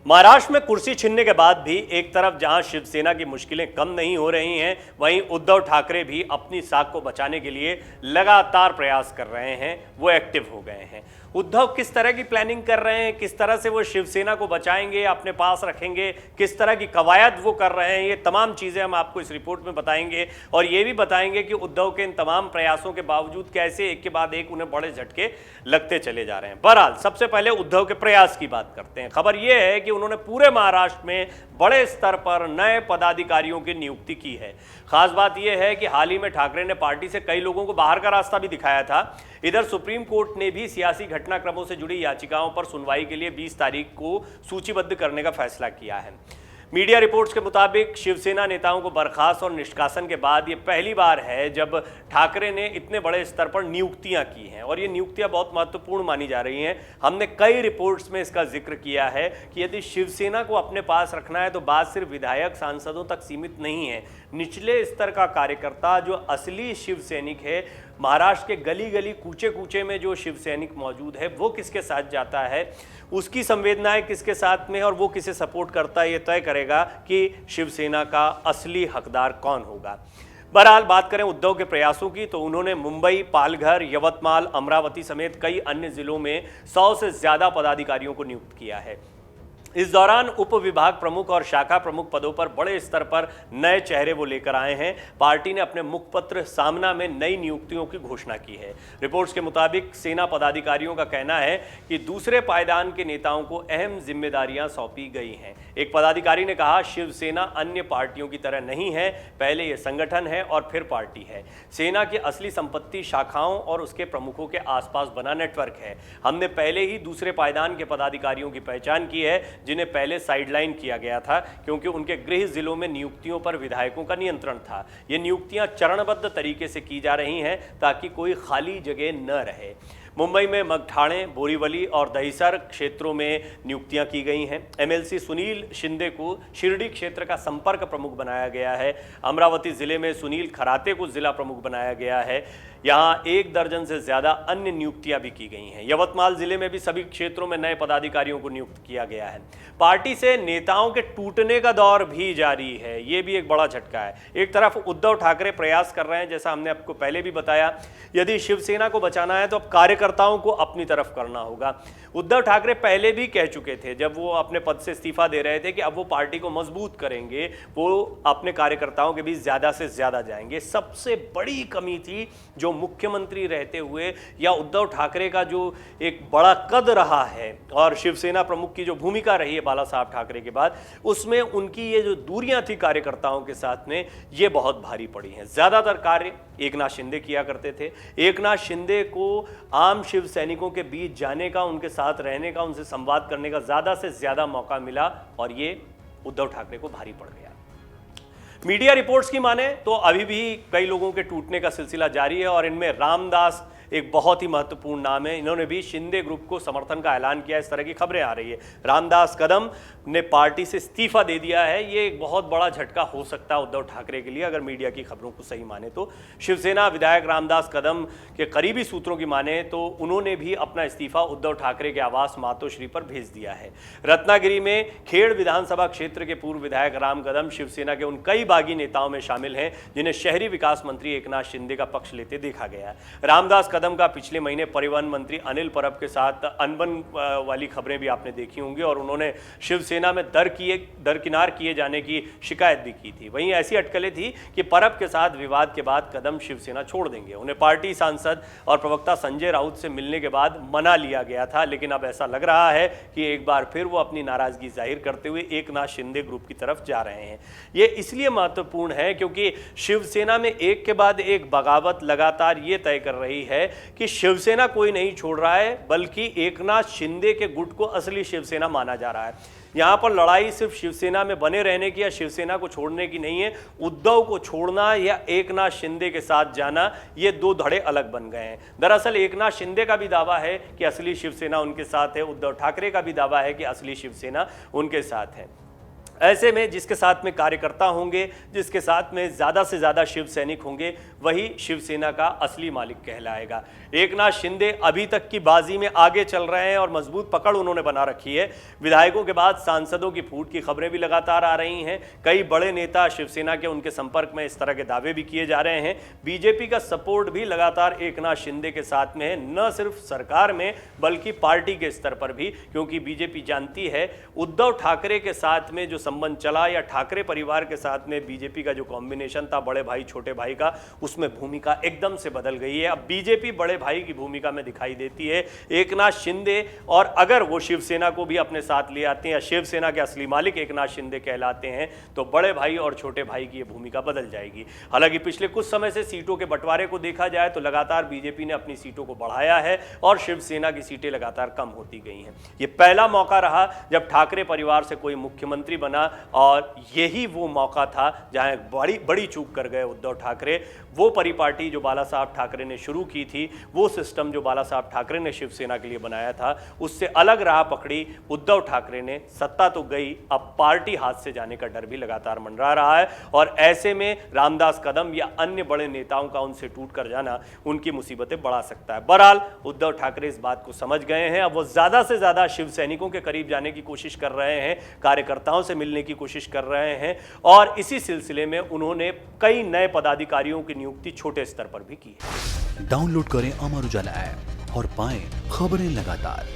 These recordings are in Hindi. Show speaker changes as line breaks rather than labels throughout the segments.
महाराष्ट्र में कुर्सी छीनने के बाद भी एक तरफ जहां शिवसेना की मुश्किलें कम नहीं हो रही हैं, वहीं उद्धव ठाकरे भी अपनी साख को बचाने के लिए लगातार प्रयास कर रहे हैं। वो एक्टिव हो गए हैं। उद्धव किस तरह की प्लानिंग कर रहे हैं, किस तरह से वो शिवसेना को बचाएंगे, अपने पास रखेंगे, किस तरह की कवायद वो कर रहे हैं, ये तमाम चीज़ें हम आपको इस रिपोर्ट में बताएंगे। और ये भी बताएंगे कि उद्धव के इन तमाम प्रयासों के बावजूद कैसे एक के बाद एक उन्हें बड़े झटके लगते चले जा रहे हैं। बहरहाल सबसे पहले उद्धव के प्रयास की बात करते हैं। खबर यह है कि उन्होंने पूरे महाराष्ट्र में बड़े स्तर पर नए पदाधिकारियों की नियुक्ति की है। खास बात यह है कि हाल ही में ठाकरे ने पार्टी से कई लोगों को बाहर का रास्ता भी दिखाया था। इधर सुप्रीम कोर्ट ने भी सियासी घटनाक्रमों से जुड़ी याचिकाओं पर सुनवाई के लिए 20 तारीख को सूचीबद्ध करने का फैसला किया है। मीडिया रिपोर्ट्स के मुताबिक शिवसेना नेताओं को बर्खास्त और निष्कासन के बाद ये पहली बार है जब ठाकरे ने इतने बड़े स्तर पर नियुक्तियां की हैं, और ये नियुक्तियां बहुत महत्वपूर्ण मानी जा रही हैं। हमने कई रिपोर्ट्स में इसका जिक्र किया है कि यदि शिवसेना को अपने पास रखना है तो बात सिर्फ विधायक सांसदों तक सीमित नहीं है। निचले स्तर का कार्यकर्ता, जो असली शिव सैनिक है, महाराष्ट्र के गली गली कूचे कूचे में जो शिव सैनिक मौजूद है, वो किसके साथ जाता है, उसकी संवेदनाएं किसके साथ में, और वो किसे सपोर्ट करता है, ये तय करेगा कि शिवसेना का असली हकदार कौन होगा। बहरहाल बात करें उद्धव के प्रयासों की, तो उन्होंने मुंबई, पालघर, यवतमाल, अमरावती समेत कई अन्य जिलों में 100 से ज्यादा पदाधिकारियों को नियुक्त किया है। इस दौरान उप विभाग प्रमुख और शाखा प्रमुख पदों पर बड़े स्तर पर नए चेहरे वो लेकर आए हैं। पार्टी ने अपने मुखपत्र सामना में नई नियुक्तियों की घोषणा की है। रिपोर्ट्स के मुताबिक सेना पदाधिकारियों का कहना है कि दूसरे पायदान के नेताओं को अहम जिम्मेदारियां सौंपी गई हैं। एक पदाधिकारी ने कहा, शिवसेना अन्य पार्टियों की तरह नहीं है, पहले यह संगठन है और फिर पार्टी है। सेना की असली संपत्ति शाखाओं और उसके प्रमुखों के आसपास बना नेटवर्क है। हमने पहले ही दूसरे पायदान के पदाधिकारियों की पहचान की है, जिन्हें पहले साइडलाइन किया गया था क्योंकि उनके गृह जिलों में नियुक्तियों पर विधायकों का नियंत्रण था। ये नियुक्तियां चरणबद्ध तरीके से की जा रही हैं ताकि कोई खाली जगह न रहे। मुंबई में मगठाणे, बोरीवली और दहिसर क्षेत्रों में नियुक्तियां की गई हैं। एमएलसी सुनील शिंदे को शिरडी क्षेत्र का संपर्क प्रमुख बनाया गया है। अमरावती जिले में सुनील खराते को जिला प्रमुख बनाया गया है। यहाँ 1 दर्जन से ज्यादा अन्य नियुक्तियां भी की गई हैं। यवतमाल जिले में भी सभी क्षेत्रों में नए पदाधिकारियों को नियुक्त किया गया है। पार्टी से नेताओं के टूटने का दौर भी जारी है, ये भी एक बड़ा झटका है। एक तरफ उद्धव ठाकरे प्रयास कर रहे हैं, जैसा हमने आपको पहले भी बताया, यदि शिवसेना को बचाना है तो अब कार्यकर्ताओं को अपनी तरफ करना होगा। उद्धव ठाकरे पहले भी कह चुके थे, जब वो अपने पद से इस्तीफा दे रहे थे, कि अब वो पार्टी को मजबूत करेंगे, वो अपने कार्यकर्ताओं के बीच ज्यादा से ज्यादा जाएंगे। सबसे बड़ी कमी थी जो मुख्यमंत्री रहते हुए या उद्धव ठाकरे का जो एक बड़ा कद रहा है और शिवसेना प्रमुख की जो भूमिका रही है बाला साहब ठाकरे के बाद, उसमें उनकी ये जो दूरियां थी कार्यकर्ताओं के साथ में, ये बहुत भारी पड़ी हैं। ज्यादातर कार्य एकनाथ शिंदे किया करते थे। एकनाथ शिंदे को आम शिव सैनिकों के बीच जाने का, उनके साथ रहने का, उनसे संवाद करने का ज्यादा से ज्यादा मौका मिला, और ये उद्धव ठाकरे को भारी पड़ गया। मीडिया रिपोर्ट्स की माने तो अभी भी कई लोगों के टूटने का सिलसिला जारी है, और इनमें रामदास एक बहुत ही महत्वपूर्ण नाम है। इन्होंने भी शिंदे ग्रुप को समर्थन का ऐलान किया, इस तरह की खबरें आ रही है। रामदास कदम ने पार्टी से इस्तीफा दे दिया है। ये एक बहुत बड़ा झटका हो सकता है उद्धव ठाकरे के लिए, अगर मीडिया की खबरों को सही माने तो। शिवसेना विधायक रामदास कदम के करीबी सूत्रों की माने तो उन्होंने भी अपना इस्तीफा उद्धव ठाकरे के आवास मातोश्री पर भेज दिया है। रत्नागिरी में खेड़ विधानसभा क्षेत्र के पूर्व विधायक राम कदम शिवसेना के उन कई बागी नेताओं में शामिल हैं जिन्हें शहरी विकास मंत्री एकनाथ शिंदे का पक्ष लेते देखा गया है। रामदास कदम का पिछले महीने परिवहन मंत्री अनिल परब के साथ अनबन वाली खबरें भी आपने देखी होंगी, और उन्होंने शिवसेना में दरकिनार किए जाने की शिकायत भी की थी। वहीं ऐसी अटकलें थी कि परब के साथ विवाद के बाद कदम शिवसेना छोड़ देंगे। उन्हें पार्टी सांसद और प्रवक्ता संजय राउत से मिलने के बाद मना लिया गया था, लेकिन अब ऐसा लग रहा है कि एक बार फिर वो अपनी नाराजगी जाहिर करते हुए एकनाथ शिंदे ग्रुप की तरफ जा रहे हैं। ये इसलिए महत्वपूर्ण है क्योंकि शिवसेना में एक के बाद एक बगावत लगातार ये तय कर रही है कि शिवसेना कोई नहीं छोड़ रहा है, बल्कि एकनाथ शिंदे के गुट को असली शिवसेना माना जा रहा है। यहां पर लड़ाई सिर्फ शिवसेना में बने रहने की या शिवसेना को छोड़ने की नहीं है। उद्धव को छोड़ना या एकनाथ शिंदे के साथ जाना, ये 2 धड़े अलग बन गए हैं। दरअसल एकनाथ शिंदे का भी दावा है कि असली शिवसेना उनके साथ है, उद्धव ठाकरे का भी दावा है कि असली शिवसेना उनके साथ है। ऐसे में जिसके साथ में कार्यकर्ता होंगे, जिसके साथ में ज़्यादा से ज़्यादा शिव सैनिक होंगे, वही शिवसेना का असली मालिक कहलाएगा। एकनाथ शिंदे अभी तक की बाजी में आगे चल रहे हैं और मजबूत पकड़ उन्होंने बना रखी है। विधायकों के बाद सांसदों की फूट की खबरें भी लगातार आ रही हैं। कई बड़े नेता शिवसेना के उनके संपर्क में इस तरह के दावे भी किए जा रहे हैं। बीजेपी का सपोर्ट भी लगातार एकनाथ शिंदे के साथ में है, न सिर्फ सरकार में बल्कि पार्टी के स्तर पर भी, क्योंकि बीजेपी जानती है उद्धव ठाकरे के साथ में जो संबंध चला या ठाकरे परिवार के साथ में बीजेपी का जो कॉम्बिनेशन था बड़े भाई छोटे भाई का, उसमें भूमिका एकदम से बदल गई है। अब बीजेपी बड़े भाई की भूमिका में दिखाई देती है एकनाथ शिंदे, और अगर वो शिवसेना को भी अपने साथ ले आते हैं या शिवसेना के असली मालिक एकनाथ शिंदे कहलाते हैं, तो बड़े भाई और छोटे भाई की ये भूमिका बदल जाएगी। हालांकि पिछले कुछ समय से सीटों के बंटवारे को देखा जाए तो लगातार बीजेपी ने अपनी सीटों को बढ़ाया है और शिवसेना की सीटें लगातार कम होती गई हैं। ये पहला मौका रहा जब ठाकरे परिवार से कोई मुख्यमंत्री बना, और यही वो मौका था जहां एक बड़ी चूक कर गए उद्धव ठाकरे। वो परिपाटी जो बाला साहब ठाकरे ने शुरू की थी, वो सिस्टम जो बाला साहब ठाकरे ने शिवसेना के लिए बनाया था, उससे अलग राह पकड़ी उद्धव ठाकरे ने। सत्ता तो गई, अब पार्टी हाथ से जाने का डर भी लगातार मंडरा रहा है, और ऐसे में रामदास कदम या अन्य बड़े नेताओं का उनसे टूट कर जाना उनकी मुसीबतें बढ़ा सकता है। बहरहाल उद्धव ठाकरे इस बात को समझ गए हैं। अब वो ज्यादा से ज्यादा शिव सैनिकों के करीब जाने की कोशिश कर रहे हैं, कार्यकर्ताओं से मिलने की कोशिश कर रहे हैं, और इसी सिलसिले में उन्होंने कई नए पदाधिकारियों की नियुक्ति छोटे स्तर पर भी की है।
डाउनलोड करें अमर उजाला ऐप और पाएं खबरें लगातार।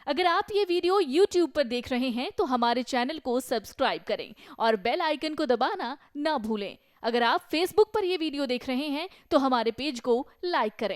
अगर आप ये वीडियो YouTube पर देख रहे हैं तो हमारे चैनल को सब्सक्राइब करें और बेल आइकन को दबाना ना भूलें। अगर आप Facebook पर ये वीडियो देख रहे हैं तो हमारे पेज को लाइक करें।